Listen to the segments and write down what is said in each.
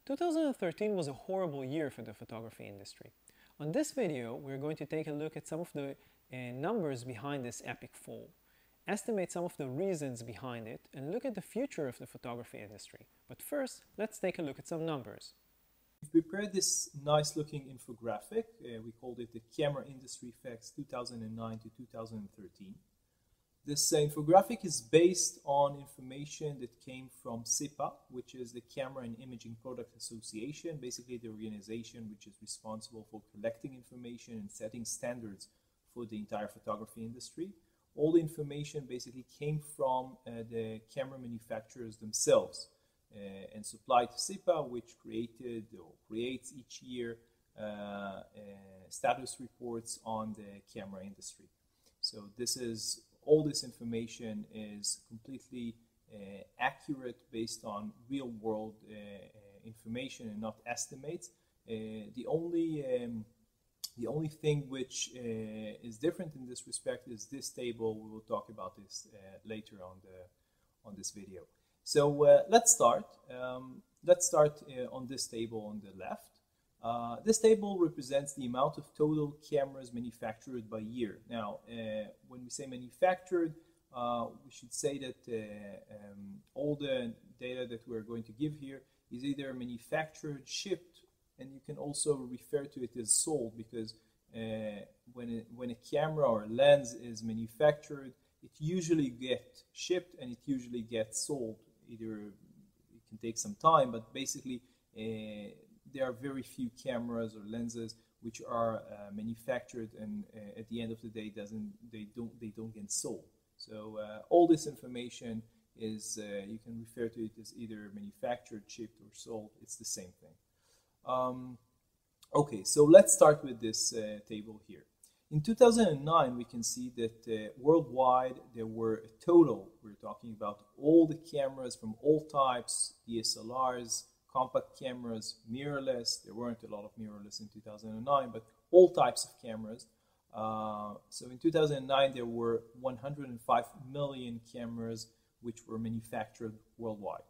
2013 was a horrible year for the photography industry. On this video, we're going to take a look at some of the numbers behind this epic fall, estimate some of the reasons behind it, and look at the future of the photography industry. But first, let's take a look at some numbers. We've prepared this nice looking infographic. We called it the Camera Industry Facts 2009 to 2013. This infographic is based on information that came from CIPA, which is the Camera and Imaging Product Association, basically the organization which is responsible for collecting information and setting standards for the entire photography industry. All the information basically came from the camera manufacturers themselves and supplied to CIPA, which created or creates each year status reports on the camera industry. So all this information is completely accurate based on real-world information and not estimates. The only thing which is different in this respect is this table. We will talk about this later on this video. So let's start. Let's start on this table on the left. This table represents the amount of total cameras manufactured by year. Now, when we say manufactured, we should say that all the data that we're going to give here is either manufactured, shipped, and you can also refer to it as sold, because when a camera or a lens is manufactured, it usually gets shipped and it usually gets sold. Either it can take some time, but basically there are very few cameras or lenses which are manufactured and at the end of the day they don't get sold. So all this information is you can refer to it as either manufactured, shipped, or sold. It's the same thing. Okay, so let's start with this table here. In 2009, we can see that worldwide there were a total, we're talking about all the cameras from all types, DSLRs, compact cameras, mirrorless. There weren't a lot of mirrorless in 2009, but all types of cameras. So in 2009, there were 105 million cameras which were manufactured worldwide.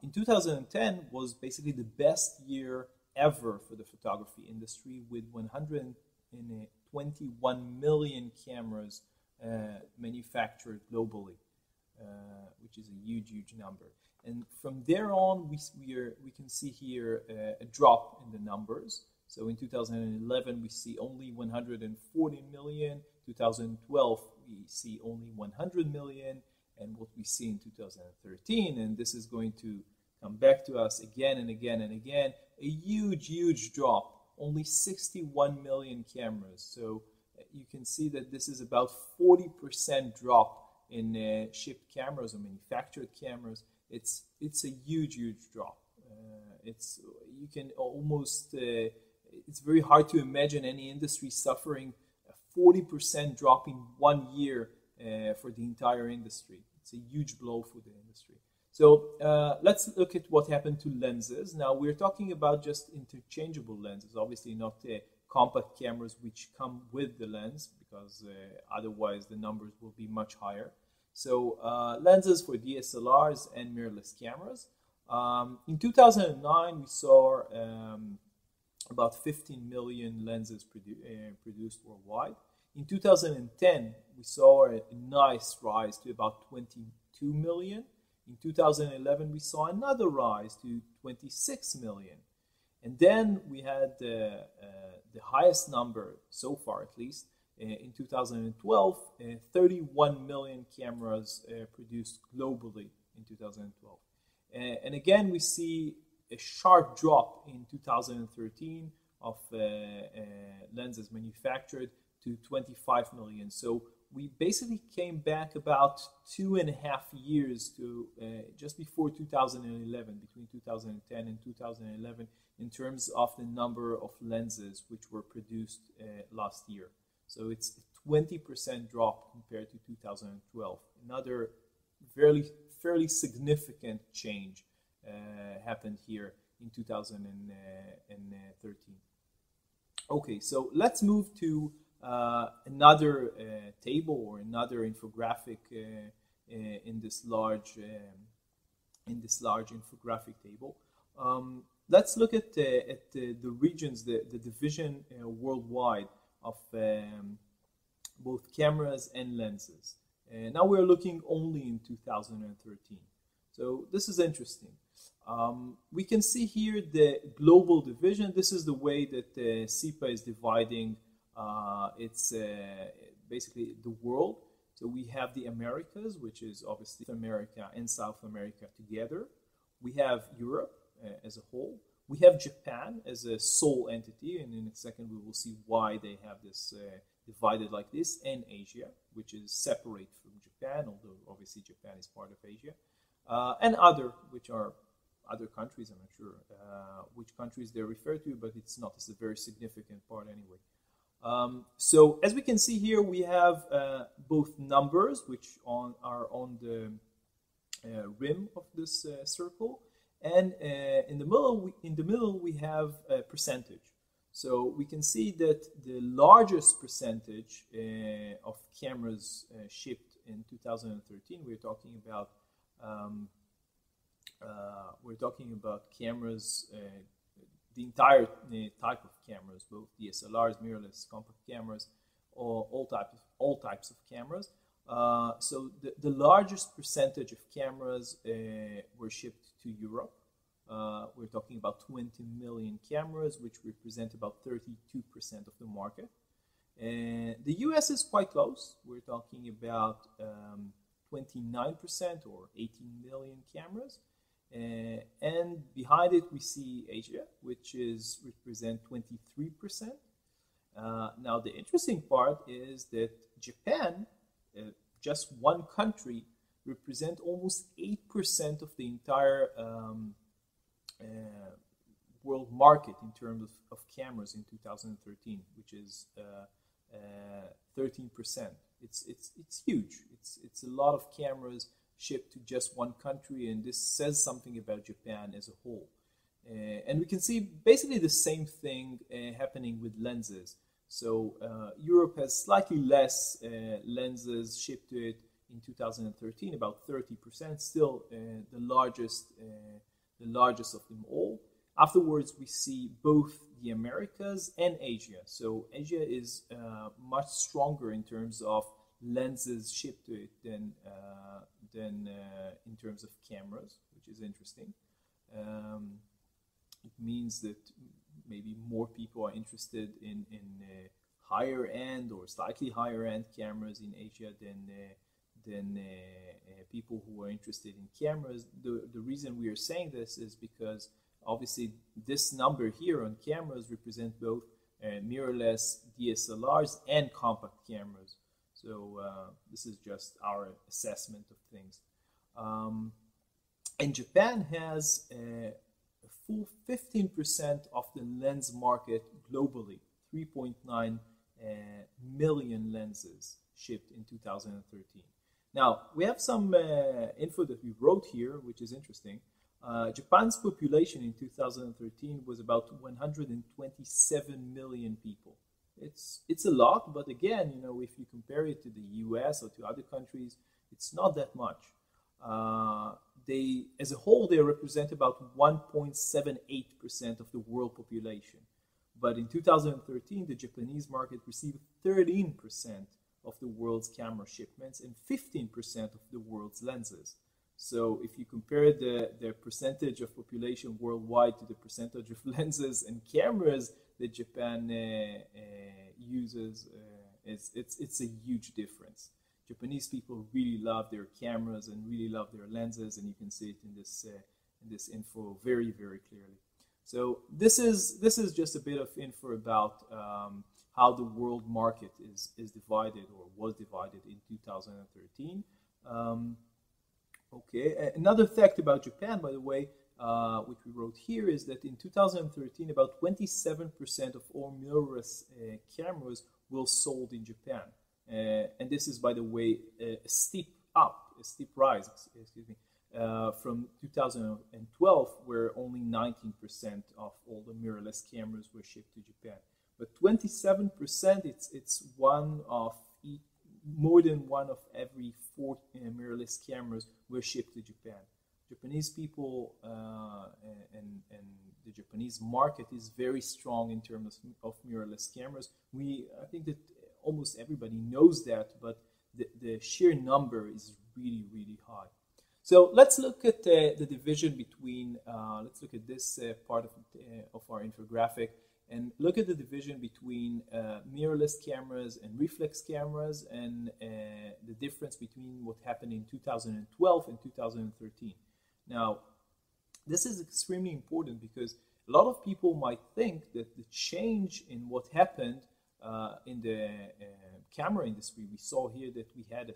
In 2010 was basically the best year ever for the photography industry, with 121 million cameras manufactured globally, which is a huge number. And from there on, we can see here a drop in the numbers. So in 2011, we see only 140 million. 2012, we see only 100 million. And what we see in 2013, and this is going to come back to us again and again and again, a huge drop, only 61 million cameras. So you can see that this is about 40% drop in shipped cameras or manufactured cameras. It's a huge drop. You can almost it's very hard to imagine any industry suffering a 40% drop in 1 year for the entire industry. It's a huge blow for the industry. So let's look at what happened to lenses. Now we're talking about just interchangeable lenses, obviously not compact cameras which come with the lens, because otherwise the numbers will be much higher. So lenses for DSLRs and mirrorless cameras. In 2009, we saw about 15 million lenses produced worldwide. In 2010, we saw a nice rise to about 22 million. In 2011, we saw another rise to 26 million. And then we had the highest number so far, at least, in 2012, 31 million cameras produced globally in 2012. And again, we see a sharp drop in 2013 of lenses manufactured to 25 million. So we basically came back about 2.5 years to just before 2011, between 2010 and 2011, in terms of the number of lenses which were produced last year. So it's a 20% drop compared to 2012. Another fairly significant change happened here in 2013. Okay, so let's move to another table or another infographic in this large infographic table. Let's look at the regions, the division worldwide of both cameras and lenses. Now we're looking only in 2013. So this is interesting. We can see here the global division. This is the way that SIPA is dividing its basically the world. So we have the Americas, which is obviously America and South America together. We have Europe as a whole. We have Japan as a sole entity, and in a second we will see why they have this divided like this, and Asia, which is separate from Japan, although obviously Japan is part of Asia, and other, which are other countries. I'm not sure which countries they refer to, but it's not. It's a very significant part anyway. So as we can see here, we have both numbers, which are on the rim of this circle, and in the middle we have a percentage. So we can see that the largest percentage of cameras shipped in 2013, we're talking about cameras, the entire type of cameras, both DSLRs, mirrorless, compact cameras, all types of cameras. So the largest percentage of cameras were shipped to Europe. We're talking about 20 million cameras, which represent about 32% of the market. The US is quite close. We're talking about 29% or 18 million cameras. And behind it, we see Asia, which represent 23%. Now, the interesting part is that Japan, just one country, represent almost 8% of the entire world market in terms of cameras in 2013, which is 13%. It's huge. It's a lot of cameras shipped to just one country, and this says something about Japan as a whole. And we can see basically the same thing happening with lenses. So Europe has slightly less lenses shipped to it in 2013, about 30%, still the largest of them all. Afterwards, we see both the Americas and Asia. So Asia is much stronger in terms of lenses shipped to it than in terms of cameras, which is interesting. It means that maybe more people are interested in higher end or slightly higher end cameras in Asia than people who are interested in cameras. The reason we are saying this is because obviously this number here on cameras represent both mirrorless DSLRs and compact cameras. So this is just our assessment of things. And Japan has a full 15% of the lens market globally, 3.9 million lenses shipped in 2013. Now, we have some info that we wrote here, which is interesting. Japan's population in 2013 was about 127 million people. It's a lot, but again, if you compare it to the US or to other countries, it's not that much. As a whole, they represent about 1.78% of the world population. But in 2013, the Japanese market received 13% of the world's camera shipments and 15% of the world's lenses. So if you compare the percentage of population worldwide to the percentage of lenses and cameras that Japan uses, it's a huge difference. Japanese people really love their cameras and really love their lenses, and you can see it in this info very, very clearly. So this is just a bit of info about how the world market is divided or was divided in 2013. Okay, another fact about Japan, by the way, which we wrote here, is that in 2013, about 27% of all mirrorless cameras were sold in Japan. And this is, by the way, a steep rise, from 2012, where only 19% of all the mirrorless cameras were shipped to Japan. But 27%, it's more than one of every 4 mirrorless cameras were shipped to Japan. Japanese people and the Japanese market is very strong in terms of mirrorless cameras. I think that almost everybody knows that, but the sheer number is really, really high. So let's look at the division between, let's look at this part of our infographic and look at the division between mirrorless cameras and reflex cameras and the difference between what happened in 2012 and 2013. Now, this is extremely important because a lot of people might think that the change in what happened in the camera industry, we saw here that we had a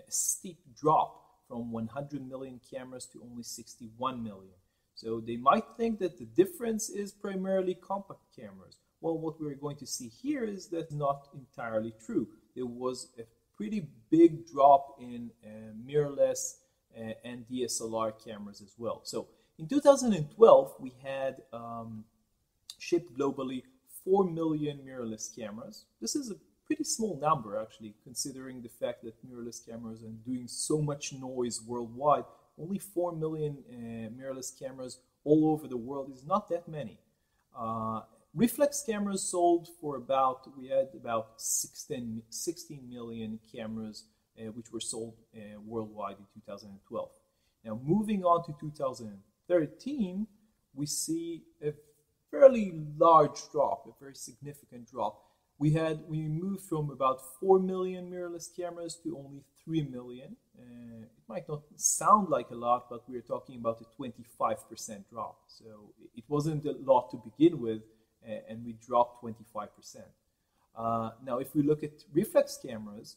steep drop from 100 million cameras to only 61 million. So they might think that the difference is primarily compact cameras. Well, what we're going to see here is that's not entirely true. There was a pretty big drop in mirrorless and DSLR cameras as well. So in 2012, we had shipped globally 4 million mirrorless cameras. This is a pretty small number, actually, considering the fact that mirrorless cameras are doing so much noise worldwide. Only 4 million mirrorless cameras all over the world is not that many. Reflex cameras sold for we had about 16 million cameras which were sold worldwide in 2012. Now, moving on to 2013, we see a fairly large drop, a very significant drop. We moved from about 4 million mirrorless cameras to only 3 million. It might not sound like a lot, but we're talking about a 25% drop. So it wasn't a lot to begin with, and we dropped 25%. Now, if we look at reflex cameras,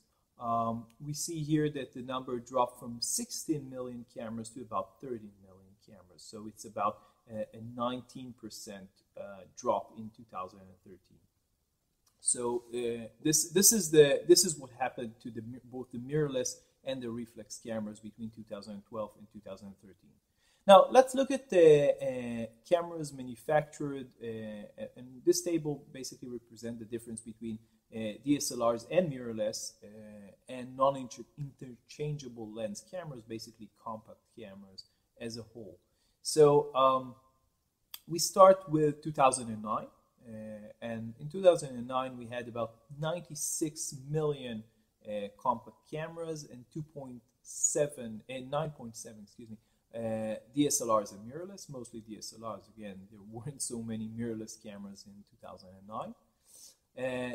we see here that the number dropped from 16 million cameras to about 30 million cameras. So it's about a 19% drop in 2013. So this is what happened to both the mirrorless and the reflex cameras between 2012 and 2013. Now let's look at the cameras manufactured, and this table basically represents the difference between DSLRs and mirrorless and non-interchangeable lens cameras, basically compact cameras as a whole. So we start with 2009. And in 2009, we had about 96 million compact cameras and 9.7, DSLRs and mirrorless, mostly DSLRs. Again, there weren't so many mirrorless cameras in 2009.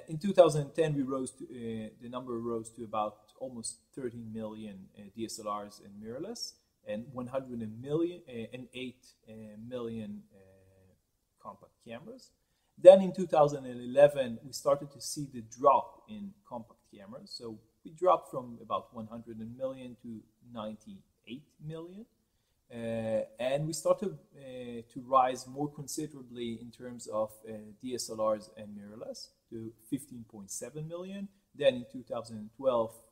In 2010, the number rose to about almost 30 million DSLRs and mirrorless, and 108 million compact cameras. Then in 2011, we started to see the drop in compact cameras. So we dropped from about 100 million to 98 million. And we started to rise more considerably in terms of DSLRs and mirrorless to 15.7 million. Then in 2012,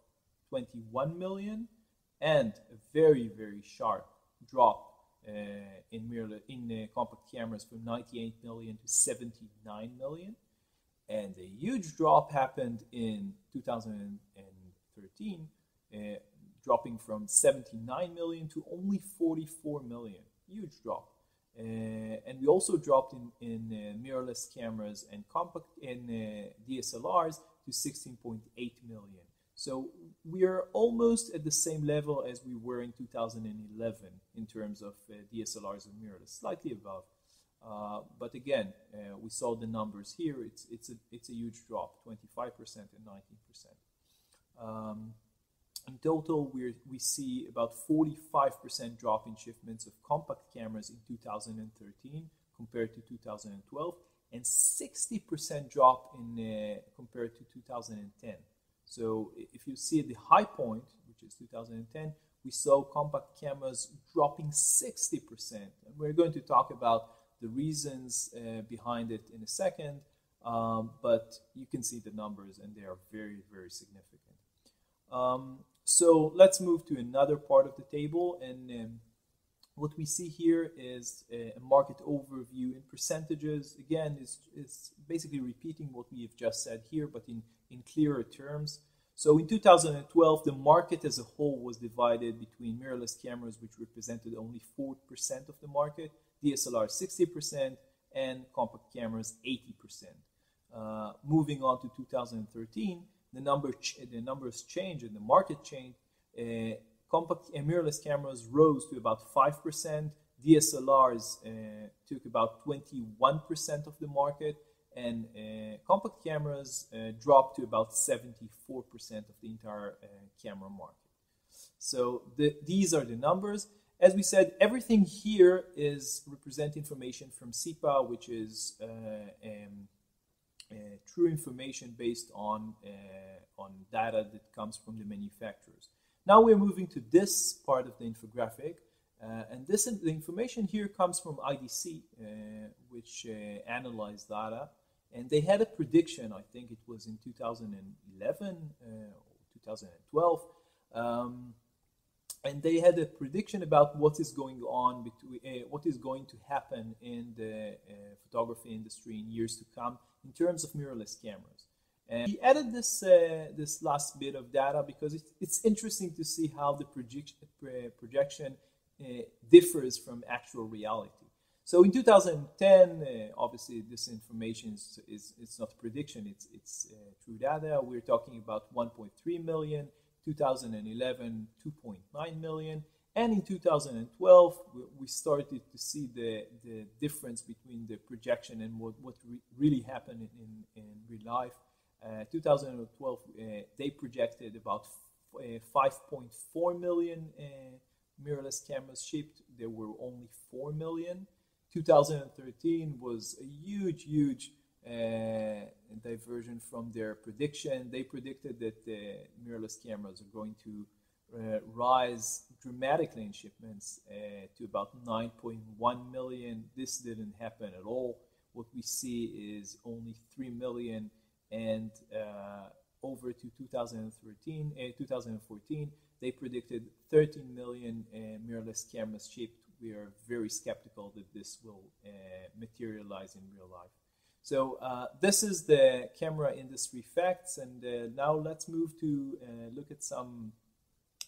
21 million. And a very, very sharp drop in compact cameras from 98 million to 79 million. And a huge drop happened in 2013, dropping from 79 million to only 44 million. Huge drop. And we also dropped in mirrorless cameras and compact DSLRs to 16.8 million. So we are almost at the same level as we were in 2011 in terms of DSLRs and mirrorless, slightly above. But again, we saw the numbers here. It's a huge drop, 25% and 19%. In total, we see about 45% drop in shipments of compact cameras in 2013 compared to 2012, and 60% drop compared to 2010. So if you see the high point, which is 2010, we saw compact cameras dropping 60%. And we're going to talk about the reasons behind it in a second, but you can see the numbers and they are very, very significant. So let's move to another part of the table, and what we see here is a market overview in percentages. Again, it's basically repeating what we have just said here, but in clearer terms. So in 2012, the market as a whole was divided between mirrorless cameras, which represented only 4% of the market, DSLR 60%, and compact cameras 80%. Moving on to 2013, the numbers changed and the market changed. Compact and mirrorless cameras rose to about 5%. DSLRs took about 21% of the market, and compact cameras dropped to about 74% of the entire camera market. So these are the numbers. As we said, everything here is represent information from CIPA, which is true information based on data that comes from the manufacturers. Now we're moving to this part of the infographic, and the information here comes from IDC, which analyzed data, and they had a prediction. I think it was in 2011 or 2012. And they had a prediction about what is going on what is going to happen in the photography industry in years to come in terms of mirrorless cameras. And he added this last bit of data because it's interesting to see how the projection differs from actual reality. So in 2010, obviously this information it's not prediction, it's true data. We're talking about 1.3 million. 2011, 2.9 million, and in 2012 we started to see the difference between the projection and what really happened in real life. 2012 they projected about 5.4 million mirrorless cameras shipped. There were only 4 million. 2013 was a huge diversion from their prediction. They predicted that the mirrorless cameras are going to rise dramatically in shipments to about 9.1 million. This didn't happen at all. What we see is only 3 million, and over to 2014, they predicted 13 million mirrorless cameras shipped. We are very skeptical that this will materialize in real life. So this is the camera industry facts, and now let's move to look at some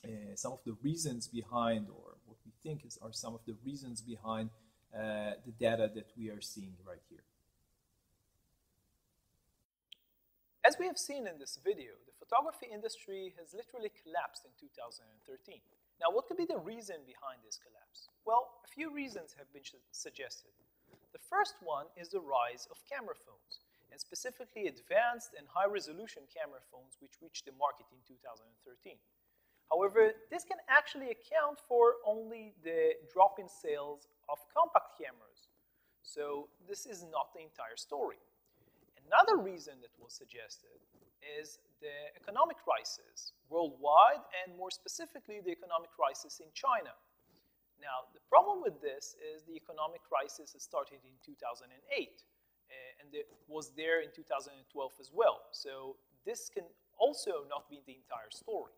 of the reasons behind, or what we think are some of the reasons behind the data that we are seeing right here. As we have seen in this video, the photography industry has literally collapsed in 2013. Now, what could be the reason behind this collapse? Well, a few reasons have been suggested. The first one is the rise of camera phones, and specifically advanced and high-resolution camera phones which reached the market in 2013. However, this can actually account for only the drop in sales of compact cameras. So this is not the entire story. Another reason that was suggested is the economic crisis worldwide, and more specifically the economic crisis in China. Now, the problem with this is the economic crisis started in 2008, and it was there in 2012 as well. So this can also not be the entire story.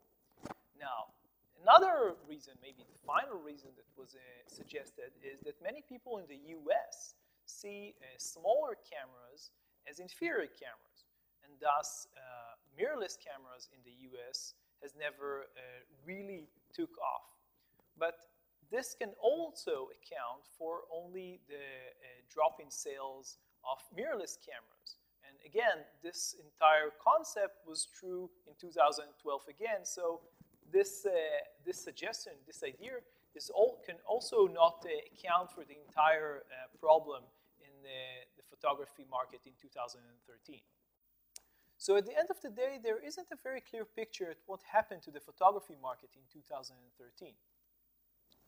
Now, another reason, maybe the final reason that was suggested, is that many people in the US see smaller cameras as inferior cameras, and thus mirrorless cameras in the US has never really took off. But this can also account for only the drop in sales of mirrorless cameras. And again, this entire concept was true in 2012 again. So this suggestion, this idea, can also not account for the entire problem in the photography market in 2013. So at the end of the day, there isn't a very clear picture at what happened to the photography market in 2013.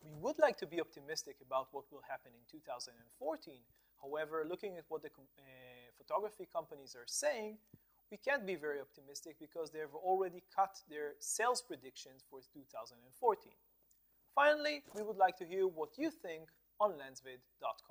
We would like to be optimistic about what will happen in 2014. However, looking at what the photography companies are saying, we can't be very optimistic because they have already cut their sales predictions for 2014. Finally, we would like to hear what you think on lensvid.com.